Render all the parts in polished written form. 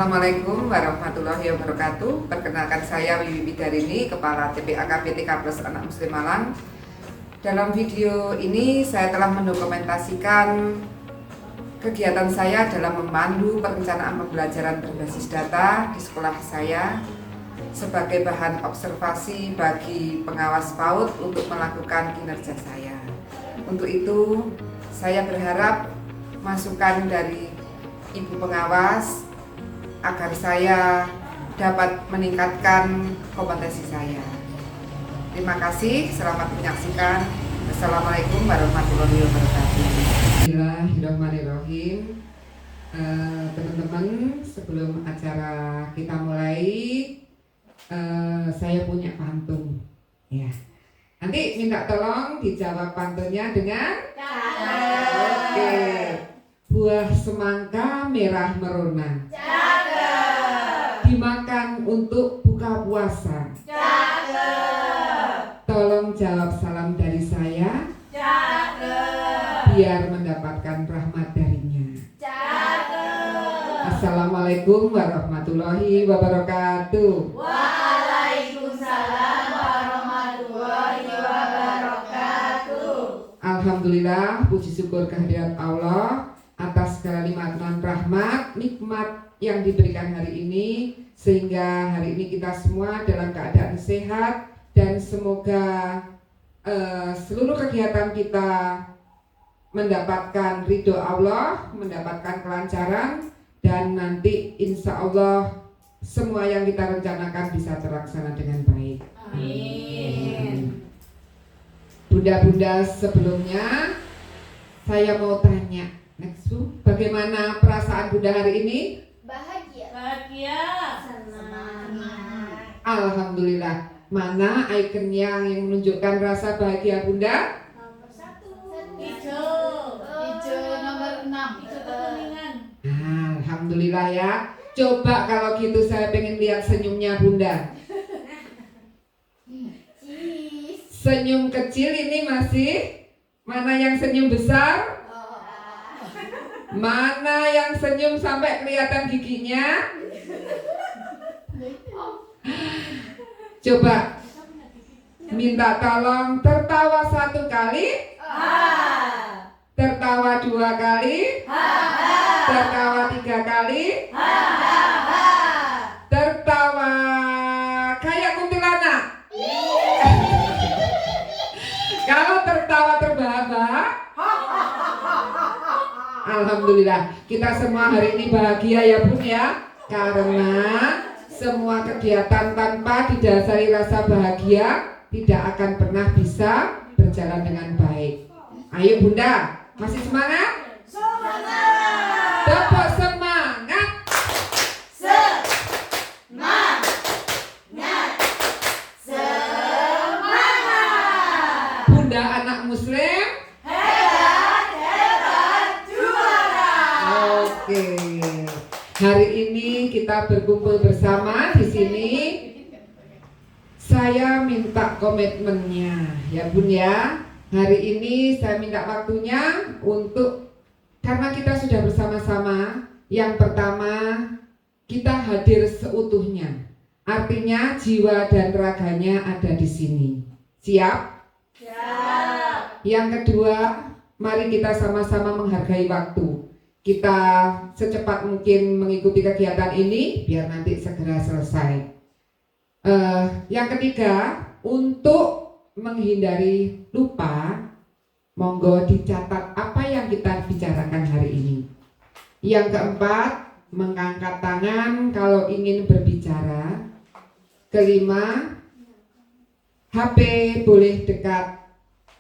Assalamualaikum warahmatullahi wabarakatuh. Perkenalkan saya Wiwi Bidarini, Kepala TPAKB TK Plus Anak Muslim Malang. Dalam video ini saya telah mendokumentasikan kegiatan saya dalam memandu perencanaan pembelajaran berbasis data di sekolah saya sebagai bahan observasi bagi pengawas PAUD untuk melakukan kinerja saya. Untuk itu, saya berharap masukan dari Ibu Pengawas agar saya dapat meningkatkan kompetensi saya. Terima kasih, selamat menyaksikan. Assalamualaikum warahmatullahi wabarakatuh. Bismillahirrahmanirrahim. Teman-teman, sebelum acara kita mulai, saya punya pantun. Ya. Nanti minta tolong dijawab pantunnya dengan Oke. Buah semangka merah merona. Dimakan untuk buka puasa. Tolong jawab salam dari saya. Biar mendapatkan rahmat darinya. Assalamualaikum warahmatullahi wabarakatuh. Waalaikumsalam warahmatullahi wabarakatuh. Alhamdulillah, puji syukur kehadirat Allah atas segala limpahan rahmat, nikmat yang diberikan hari ini, sehingga hari ini kita semua dalam keadaan sehat dan semoga seluruh kegiatan kita mendapatkan ridho Allah, mendapatkan kelancaran, dan nanti insya Allah semua yang kita rencanakan bisa terlaksana dengan baik. Amin. Bunda-bunda, sebelumnya saya mau tanya, next Bu, bagaimana perasaan Bunda hari ini? Bahagia. Senang. Alhamdulillah. Mana icon yang menunjukkan rasa bahagia Bunda? Nomor 1. Hijau nomor 6. Hijau kekuningan. Alhamdulillah ya. Coba kalau gitu saya pengen lihat senyumnya Bunda. Senyum kecil ini masih? Mana yang senyum besar? Mana yang senyum sampai kelihatan giginya? Coba minta tolong tertawa 1 kali, tertawa 2 kali, tertawa 3 kali, tertawa kayak kuntilanak. Kalau tertawa terbahak-bahak, alhamdulillah, kita semua hari ini bahagia ya Bun ya, karena semua kegiatan tanpa didasari rasa bahagia tidak akan pernah bisa berjalan dengan baik. Ayo Bunda, masih semangat? Semangat. Tepuk semangat. Semangat. Semangat. Bunda anak muslim. Hebat juara. Oke. Hari ini kita berkumpul bersama di sini. Saya minta komitmennya, ya Bun ya. Hari ini saya minta waktunya untuk, karena kita sudah bersama-sama. Yang pertama, kita hadir seutuhnya. Artinya jiwa dan raganya ada di sini. Siap? Siap. Yang kedua, mari kita sama-sama menghargai waktu. Kita secepat mungkin mengikuti kegiatan ini biar nanti segera selesai. Yang ketiga, untuk menghindari lupa, monggo dicatat apa yang kita bicarakan hari ini. Yang keempat, mengangkat tangan kalau ingin berbicara. Kelima, HP boleh dekat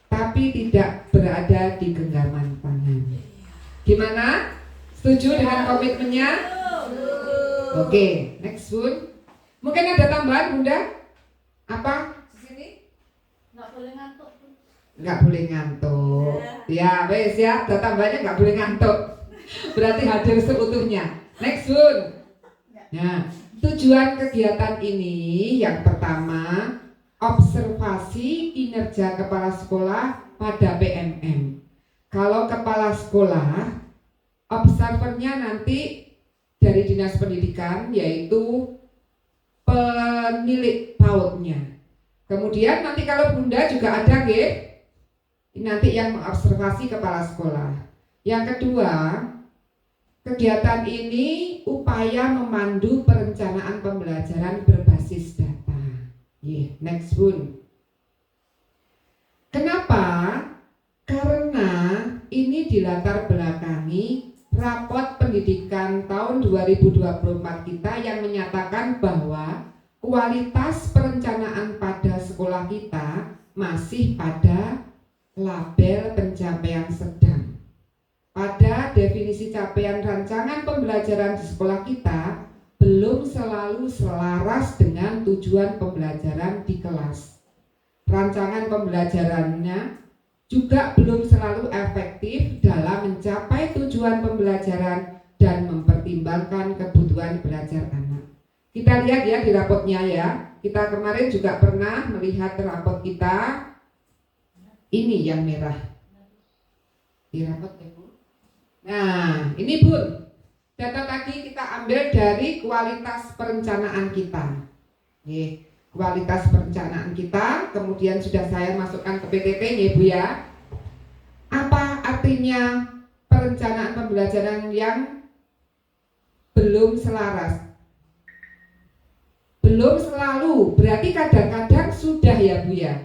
tapi tidak berada di genggaman tangan. Gimana? Setuju dengan komitmennya? Oke, next Bun. Mungkin ada tambahan Bunda? Apa? Di sini? Nggak boleh ngantuk. Nggak boleh ngantuk. Ya, wes ya. Ada tambahannya nggak boleh ngantuk. Berarti hadir seutuhnya. Next Bun. Nah, tujuan kegiatan ini yang pertama, observasi kinerja kepala sekolah pada PMM. Kalau kepala sekolah, observernya nanti dari Dinas Pendidikan, yaitu penilik PAUD-nya. Kemudian nanti kalau Bunda juga ada nanti yang mengobservasi kepala sekolah. Yang kedua, kegiatan ini upaya memandu perencanaan pembelajaran berbasis data. Next Bun. Kenapa? Karena ini dilatar belakangi raport pendidikan tahun 2024 kita yang menyatakan bahwa kualitas perencanaan pada sekolah kita masih pada label pencapaian sedang. Pada definisi capaian rancangan pembelajaran di sekolah kita belum selalu selaras dengan tujuan pembelajaran di kelas. Rancangan pembelajarannya juga belum selalu efektif dalam mencapai tujuan pembelajaran dan mempertimbangkan kebutuhan belajar anak. Kita lihat ya di rapotnya ya. Kita kemarin juga pernah melihat rapot kita. Ini yang merah. Di rapot ya Bu. Nah, ini Bun. Data tadi kita ambil dari kualitas perencanaan kita. Kualitas perencanaan kita, kemudian sudah saya masukkan ke PPT ya Bu ya. Apa artinya perencanaan pembelajaran yang belum selaras? Belum selalu, berarti kadang-kadang sudah ya Bu ya.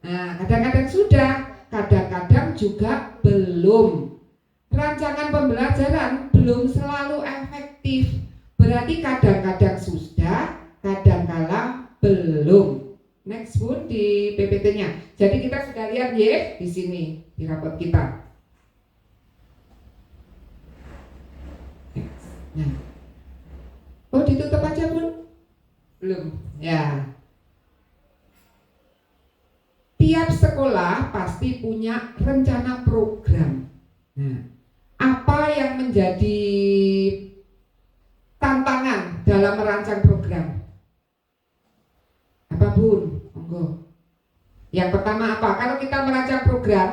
Nah, kadang-kadang sudah, kadang-kadang juga belum. Rancangan pembelajaran belum selalu efektif, berarti kadang-kadang sudah, kadang-kadang belum. Next Bun di PPT-nya. Jadi kita sudah lihat ya di sini di rapot kita. Nah. Oh, ditutup aja Bun? Belum. Ya. Tiap sekolah pasti punya rencana program. Nah, apa yang menjadi tantangan dalam merancang program? Apa Bun? Monggo. Yang pertama apa? Kalau kita merancang program,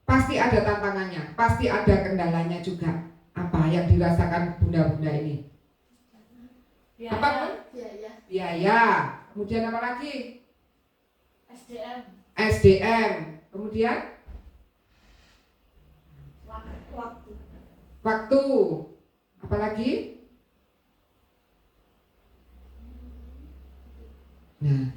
pasti ada tantangannya, pasti ada kendalanya juga. Apa yang dirasakan bunda-bunda ini? Biaya. Apa Bun? Biaya. Kemudian apa lagi? SDM. Kemudian? Waktu. Apa lagi? Nah,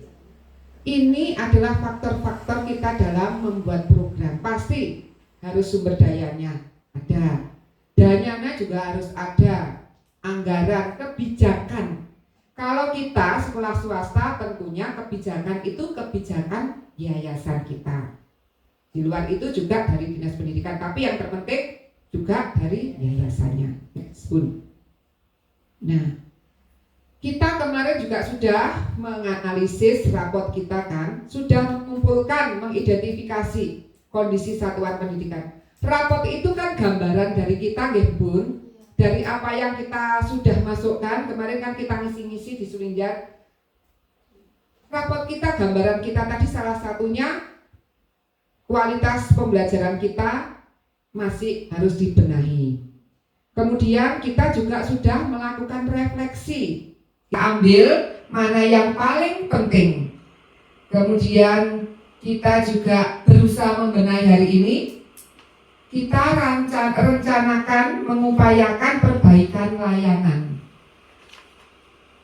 ini adalah faktor-faktor kita dalam membuat program. Pasti harus sumber dayanya ada, dananya juga harus ada, anggaran, kebijakan. Kalau kita sekolah swasta tentunya kebijakan itu kebijakan yayasan kita. Di luar itu juga dari Dinas Pendidikan, tapi yang terpenting juga dari yayasannya. Nah, kita kemarin juga sudah menganalisis raport kita kan, sudah mengumpulkan, mengidentifikasi kondisi satuan pendidikan. Raport itu kan gambaran dari kita nggih Bun, dari apa yang kita sudah masukkan. Kemarin kan kita ngisi-ngisi di Sulinjar. Raport kita, gambaran kita tadi salah satunya kualitas pembelajaran kita masih harus dibenahi. Kemudian kita juga sudah melakukan refleksi. Kita ambil mana yang paling penting. Kemudian kita juga berusaha membenahi hari ini. Kita rencanakan, mengupayakan perbaikan layanan.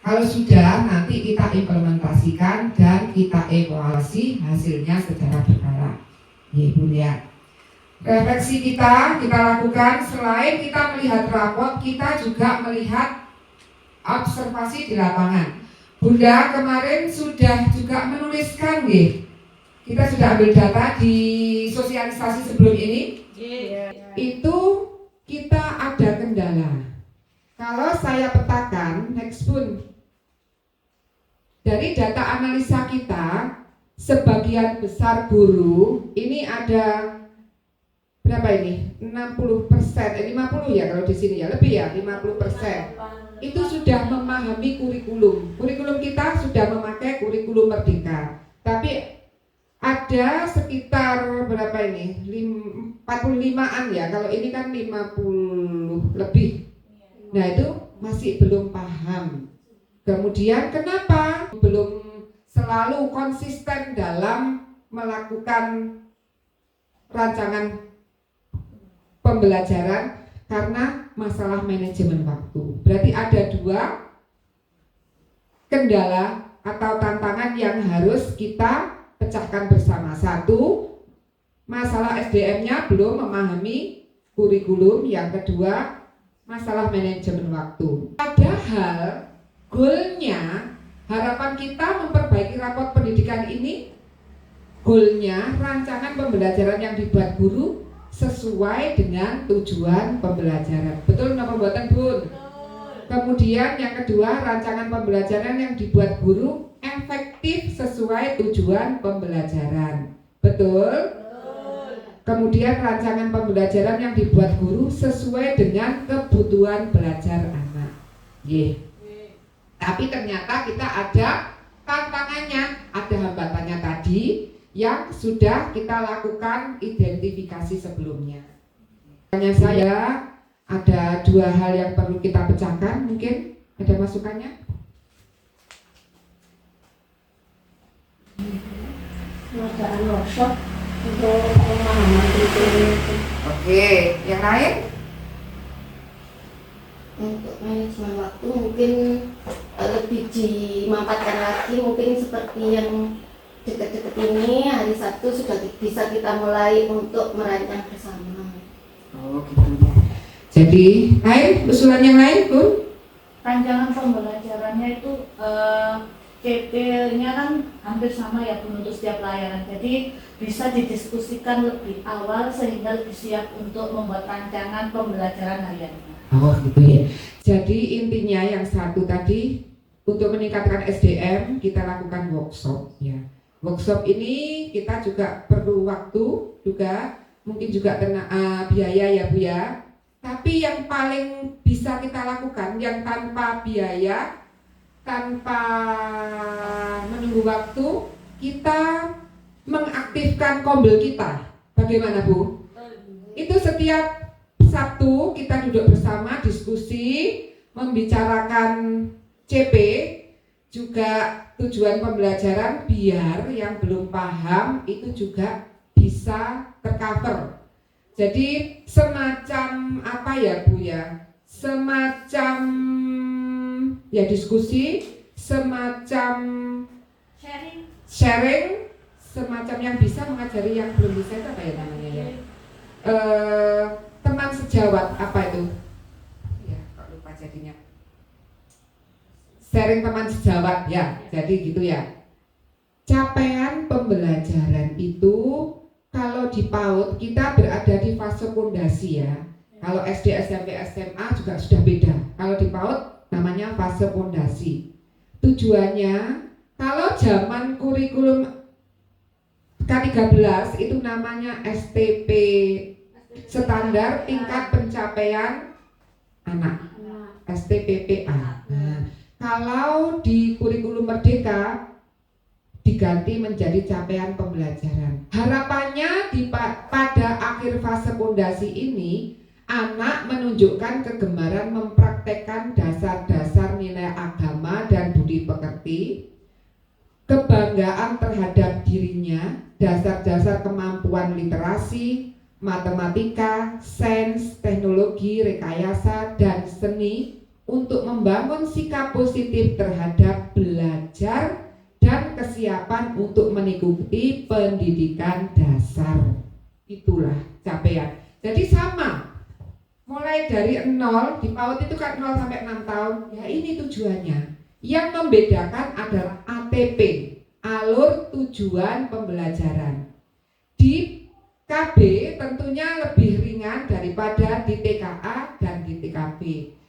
Kalau sudah, nanti kita implementasikan dan kita evaluasi hasilnya secara berkala. Ya Bun ya. Refleksi kita lakukan, selain kita melihat raport, kita juga melihat observasi di lapangan. Bunda kemarin sudah juga menuliskan nih. Kita sudah ambil data di sosialisasi sebelum ini. Itu kita ada kendala. Kalau saya petakan, next Bun. Dari data analisa kita, sebagian besar guru ini ada berapa ini? 60%, 50 ya kalau di sini ya, lebih ya, 50%. Itu sudah memahami kurikulum. Kurikulum kita sudah memakai kurikulum Merdeka. Tapi ada sekitar berapa ini? 45-an ya. Kalau ini kan 50 lebih. Nah, itu masih belum paham. Kemudian kenapa belum selalu konsisten dalam melakukan rancangan pembelajaran? Karena masalah manajemen waktu. Berarti ada dua kendala atau tantangan yang harus kita pecahkan bersama. Satu, masalah SDM-nya belum memahami kurikulum. Yang kedua, masalah manajemen waktu. Padahal goalnya, harapan kita memperbaiki rapot pendidikan ini, goalnya rancangan pembelajaran yang dibuat guru sesuai dengan tujuan pembelajaran. Betul napa mboten, Bun? Kemudian yang kedua, rancangan pembelajaran yang dibuat guru efektif sesuai tujuan pembelajaran. Betul? Kemudian rancangan pembelajaran yang dibuat guru sesuai dengan kebutuhan belajar anak. Tapi ternyata kita ada tantangannya, ada hambatannya tadi yang sudah kita lakukan identifikasi sebelumnya. Tanya saya, ada dua hal yang perlu kita pecahkan, mungkin ada masukannya? Pengadaan workshop untuk pemahaman kurikulum. Oke, yang lain? Untuk manajemen waktu mungkin lebih dimampatkan lagi, mungkin seperti yang dekat-dekat ini hari Sabtu sudah bisa kita mulai untuk merancang bersama. Oh gitu. Jadi, lain usulan yang lain, Bun? Rancangan pembelajarannya itu CP-nya kan hampir sama ya Bun untuk setiap layanan. Jadi bisa didiskusikan lebih awal sehingga lebih siap untuk membuat rancangan pembelajaran hariannya. Oh gitu ya. Jadi intinya yang satu tadi, untuk meningkatkan SDM kita lakukan workshop ya. Workshop ini kita juga perlu waktu juga, mungkin juga biaya ya Bu ya. Tapi yang paling bisa kita lakukan yang tanpa biaya, tanpa menunggu waktu, kita mengaktifkan kombel kita. Bagaimana Bu? Itu setiap Sabtu kita duduk bersama, diskusi, membicarakan CP, juga tujuan pembelajaran, biar yang belum paham itu juga bisa tercover. Jadi semacam apa ya Bu ya? Semacam ya diskusi, semacam sharing, semacam yang bisa mengajari yang belum bisa, itu apa ya namanya ya? Teman sejawat, apa itu? Ya, kok lupa jadinya. Sharing teman sejawat ya, jadi gitu ya. Capaian pembelajaran itu kalau di PAUD kita berada di fase fondasi ya. Kalau SD, SMP, SMA juga sudah beda. Kalau di PAUD namanya fase fondasi. Tujuannya, kalau zaman kurikulum K13 itu namanya STP, standar tingkat pencapaian anak, STPPA. Nah, kalau di kurikulum Merdeka diganti menjadi capaian pembelajaran. Harapannya pada akhir fase fondasi ini, anak menunjukkan kegemaran mempraktekkan dasar-dasar nilai agama dan budi pekerti, kebanggaan terhadap dirinya, dasar-dasar kemampuan literasi, matematika, sains, teknologi, rekayasa, dan seni untuk membangun sikap positif terhadap belajar dan kesiapan untuk mengikuti pendidikan dasar. Itulah capaian. Jadi sama, mulai dari 0, di PAUD itu kan 0 sampai 6 tahun, ya ini tujuannya. Yang membedakan adalah ATP, alur tujuan pembelajaran. Di KB tentunya lebih ringan daripada di TKA dan di TKB.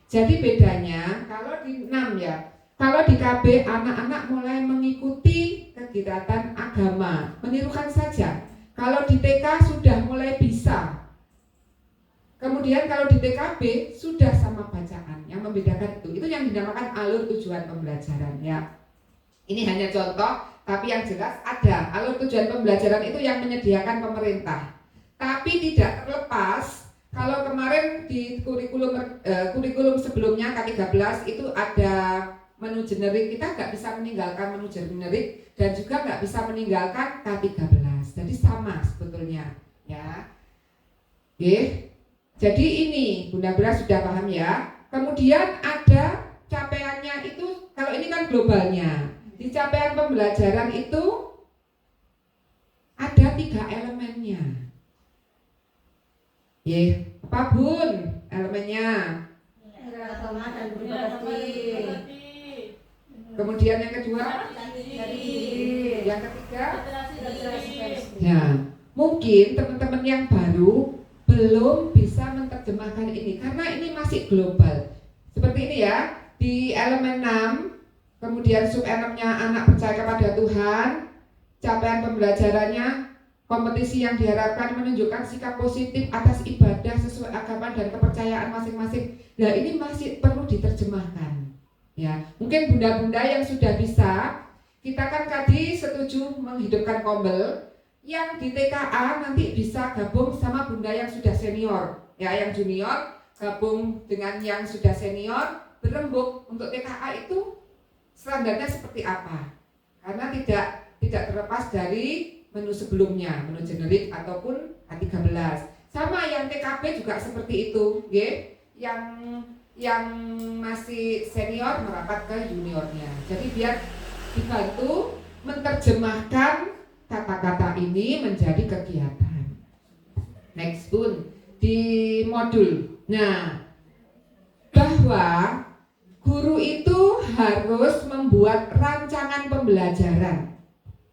Jadi bedanya kalau di 6 ya, kalau di KB anak-anak mulai mengikuti kegiatan agama, menirukan saja. Kalau di TK sudah mulai bisa. Kemudian kalau di TKB sudah sama bacaan. Yang membedakan itu yang dinamakan alur tujuan pembelajaran ya. Ini hanya contoh, tapi yang jelas ada alur tujuan pembelajaran itu yang menyediakan pemerintah. Tapi tidak terlepas Kalau kemarin di kurikulum sebelumnya K13 itu ada menu generik, kita nggak bisa meninggalkan menu generik dan juga nggak bisa meninggalkan K13. Jadi sama sebetulnya, ya. Oke. Jadi ini Bunda sudah paham ya. Kemudian ada capaiannya itu, kalau ini kan globalnya. Di capaian pembelajaran itu ada 3 elemennya. Apa Bun elemennya? Agama dan berbakti. Kemudian yang kedua? Yang ketiga? Ya, mungkin teman-teman yang baru belum bisa menerjemahkan ini karena ini masih global. Seperti ini ya, di elemen 6, kemudian sub 6-nya anak percaya kepada Tuhan, capaian pembelajarannya, kompetisi yang diharapkan menunjukkan sikap positif atas ibadah sesuai agama dan kepercayaan masing-masing. Nah, ini masih perlu diterjemahkan. Ya, mungkin bunda-bunda yang sudah bisa, kita kan tadi setuju menghidupkan kombel. Yang di TKA nanti bisa gabung sama bunda yang sudah senior, ya, yang junior gabung dengan yang sudah senior, berembuk. Untuk TKA itu standarnya seperti apa? Karena tidak terlepas dari menu sebelumnya, menu generik ataupun K13. Sama yang TKB juga seperti itu, ya. Yang masih senior merapat ke juniornya. Jadi biar dibantu menerjemahkan kata-kata ini menjadi kegiatan. Next Bun, di modul. Nah, bahwa guru itu harus membuat rancangan pembelajaran.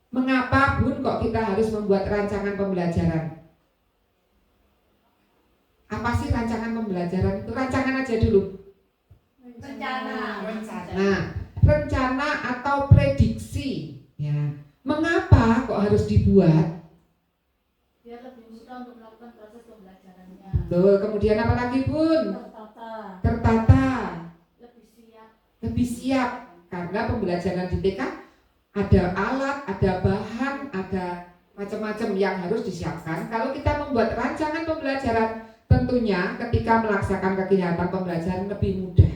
Mengapa Bun kok kita harus membuat rancangan pembelajaran? Apa sih rancangan pembelajaran itu? Rancangan aja dulu. Rencana atau prediksi, ya. Mengapa kok harus dibuat? Biar lebih mudah untuk melakukan proses pembelajarannya. Tuh, kemudian apa lagi Bun? Tertata. Lebih siap. Karena pembelajaran di TK ada alat, ada bahan, ada macam-macam yang harus disiapkan. Kalau kita membuat rancangan pembelajaran, tentunya ketika melaksanakan kegiatan pembelajaran lebih mudah.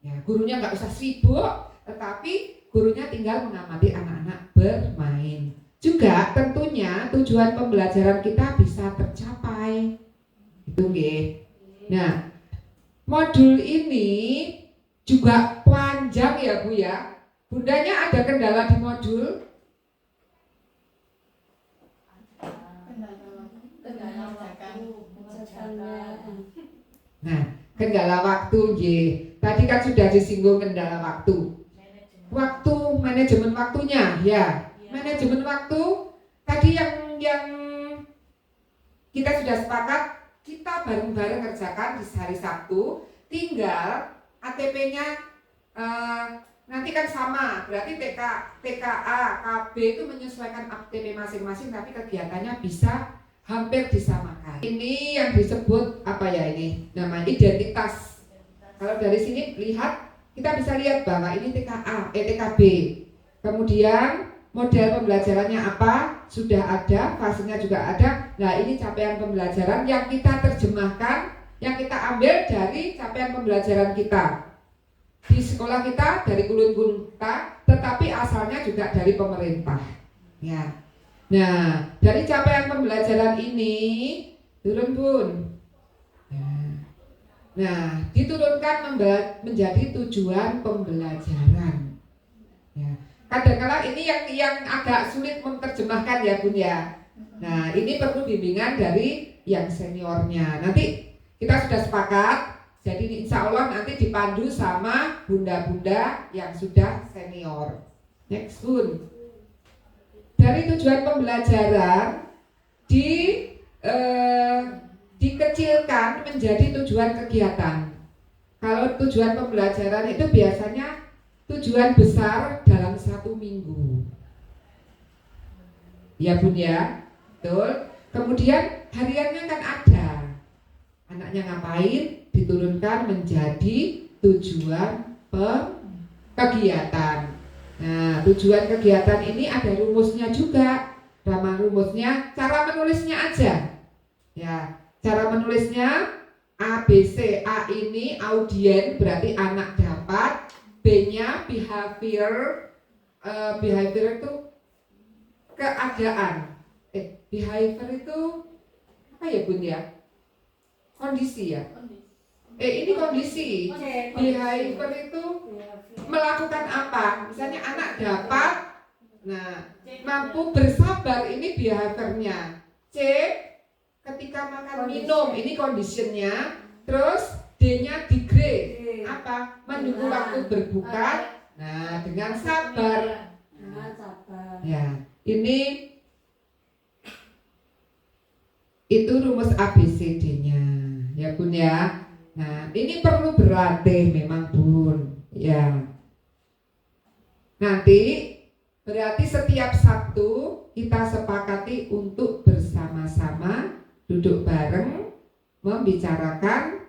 Ya, gurunya nggak usah sibuk, tetapi gurunya tinggal mengamati anak-anak bermain. Juga tentunya tujuan pembelajaran kita bisa tercapai. Itu nggih. Nah, modul ini juga panjang ya Bu ya. Bundanya ada kendala di modul? Nah, kendala waktu nggih. Tadi kan sudah disinggung kendala waktu. Manajemen waktunya, ya. Manajemen waktu tadi yang kita sudah sepakat, kita bareng-bareng kerjakan di hari Sabtu. Tinggal ATP-nya nanti kan sama, berarti TKA, KB itu menyesuaikan ATP masing-masing, tapi kegiatannya bisa hampir disamakan. Ini yang disebut apa ya ini? Nama identitas. Kalau dari sini lihat, kita bisa lihat bahwa ini TKB. Kemudian model pembelajarannya apa? Sudah ada, fasenya juga ada. Nah, ini capaian pembelajaran yang kita terjemahkan, yang kita ambil dari capaian pembelajaran kita di sekolah kita, dari kurikulum kita, tetapi asalnya juga dari pemerintah. Ya. Nah, dari capaian pembelajaran ini turun Bun. Nah, diturunkan menjadi tujuan pembelajaran. Ya. Kadang-kadang ini yang agak sulit menerjemahkan ya Bun ya. Nah, ini perlu bimbingan dari yang seniornya. Nanti kita sudah sepakat, jadi insya Allah nanti dipandu sama bunda-bunda yang sudah senior. Next Bun. Dari tujuan pembelajaran dikecilkan menjadi tujuan kegiatan. Kalau tujuan pembelajaran itu biasanya tujuan besar dalam 1 minggu. Ya Bun ya, betul. Kemudian hariannya kan ada. Anaknya ngapain, diturunkan menjadi tujuan kegiatan. Nah, tujuan kegiatan ini ada rumusnya juga. Nama rumusnya, cara menulisnya aja. Ya, Cara menulisnya ABC. A ini audien, berarti anak dapat. B-nya behavior. Behavior itu keadaan. Behavior itu apa ya Bun ya? Kondisi ya? Ini kondisi. Behavior itu melakukan apa? Misalnya anak dapat, nah mampu bersabar, ini behaviornya. C, ketika makan minum, ini conditionnya. Terus D-nya degrade, apa? Menunggu waktu berbuka. Nah, dengan sabar. Ya, ini itu rumus ABCD-nya, ya Bun ya. Nah, ini perlu berlatih memang Bun, ya. Nanti berarti setiap Sabtu kita sepakati untuk bersama-sama duduk bareng membicarakan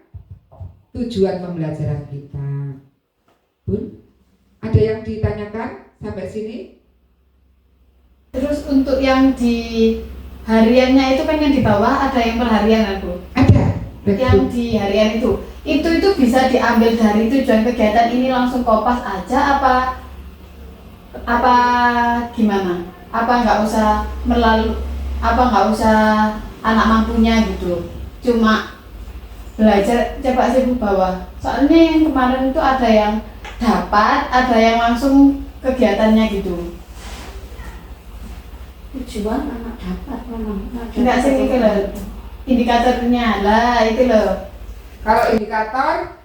tujuan pembelajaran kita. Bun, ada yang ditanyakan sampai sini? Terus untuk yang di hariannya itu kan yang di bawah ada yang per harian Bu? Ada. Yang di harian itu bisa diambil dari tujuan kegiatan ini langsung kopas aja apa gimana? Apa nggak usah anak mampunya gitu? Cuma belajar coba sih Bu bawah. Soalnya yang kemarin itu ada yang dapat, ada yang langsung kegiatannya gitu. Tujuan anak dapat memang. Enggak sih itu loh. Indikatornya lah itu loh. Kalau indikator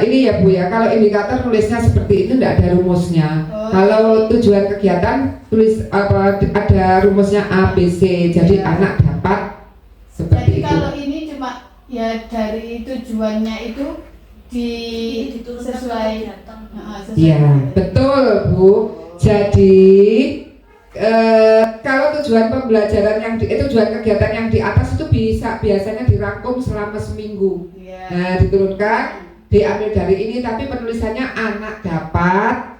ini ya Bu ya, kalau indikator tulisnya seperti itu tidak ada rumusnya. Kalau tujuan kegiatan tulis ada rumusnya A, B, C. Jadi anak dapat seperti Jadi itu. kalau ini cuma ya dari tujuannya itu sesuai. Iya, betul Bu. Jadi kalau tujuan pembelajaran tujuan kegiatan yang di atas itu biasanya dirangkum selama seminggu. Nah, diturunkan, diambil dari ini, tapi penulisannya anak dapat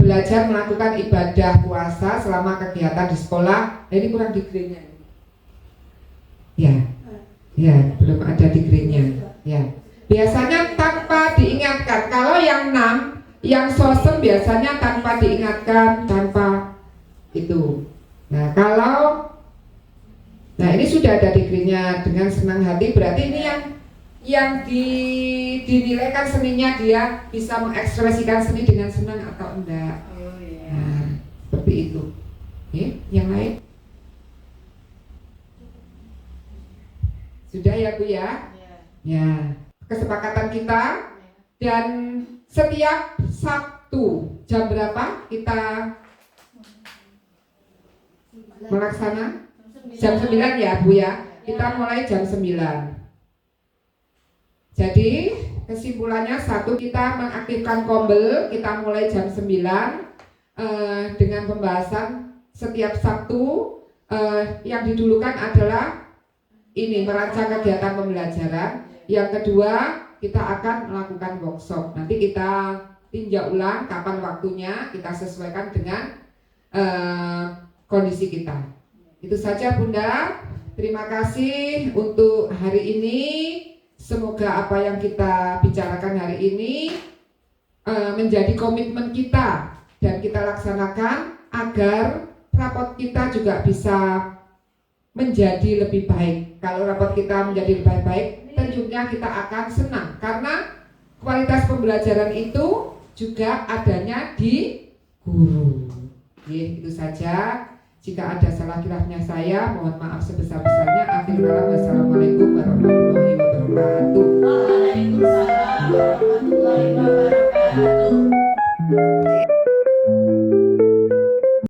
belajar melakukan ibadah puasa selama kegiatan di sekolah. Nah, ini kurang degree-nya. Ya, belum ada degree-nya. Ya. Biasanya tanpa diingatkan. Kalau yang 6 yang sosem biasanya tanpa diingatkan, tanpa itu. Nah, ini sudah ada degree-nya dengan senang hati, berarti ini yang dinilaikan seninya, dia bisa mengekspresikan seni dengan senang atau enggak. Nah, seperti itu. Oke, yang lain? Sudah ya Bu ya? Ya. Kesepakatan kita dan setiap Sabtu jam berapa kita melaksana? Jam 9 ya Bu ya. Kita mulai jam 9. Jadi kesimpulannya satu, kita mengaktifkan Kombel, kita mulai jam 9 dengan pembahasan setiap Sabtu. Yang didulukan adalah ini, merancang kegiatan pembelajaran. Yang kedua, kita akan melakukan workshop. Nanti kita tinjau ulang kapan waktunya, kita sesuaikan dengan kondisi kita. Itu saja Bunda. Terima kasih untuk hari ini. Semoga apa yang kita bicarakan hari ini menjadi komitmen kita dan kita laksanakan agar rapot kita juga bisa menjadi lebih baik. Kalau rapot kita menjadi lebih baik, tentunya kita akan senang karena kualitas pembelajaran itu juga adanya di guru. Itu saja. Jika ada salah khilafnya saya, mohon maaf sebesar-besarnya. Wassalamualaikum warahmatullahi wabarakatuh. Waalaikumsalam warahmatullahi wabarakatuh.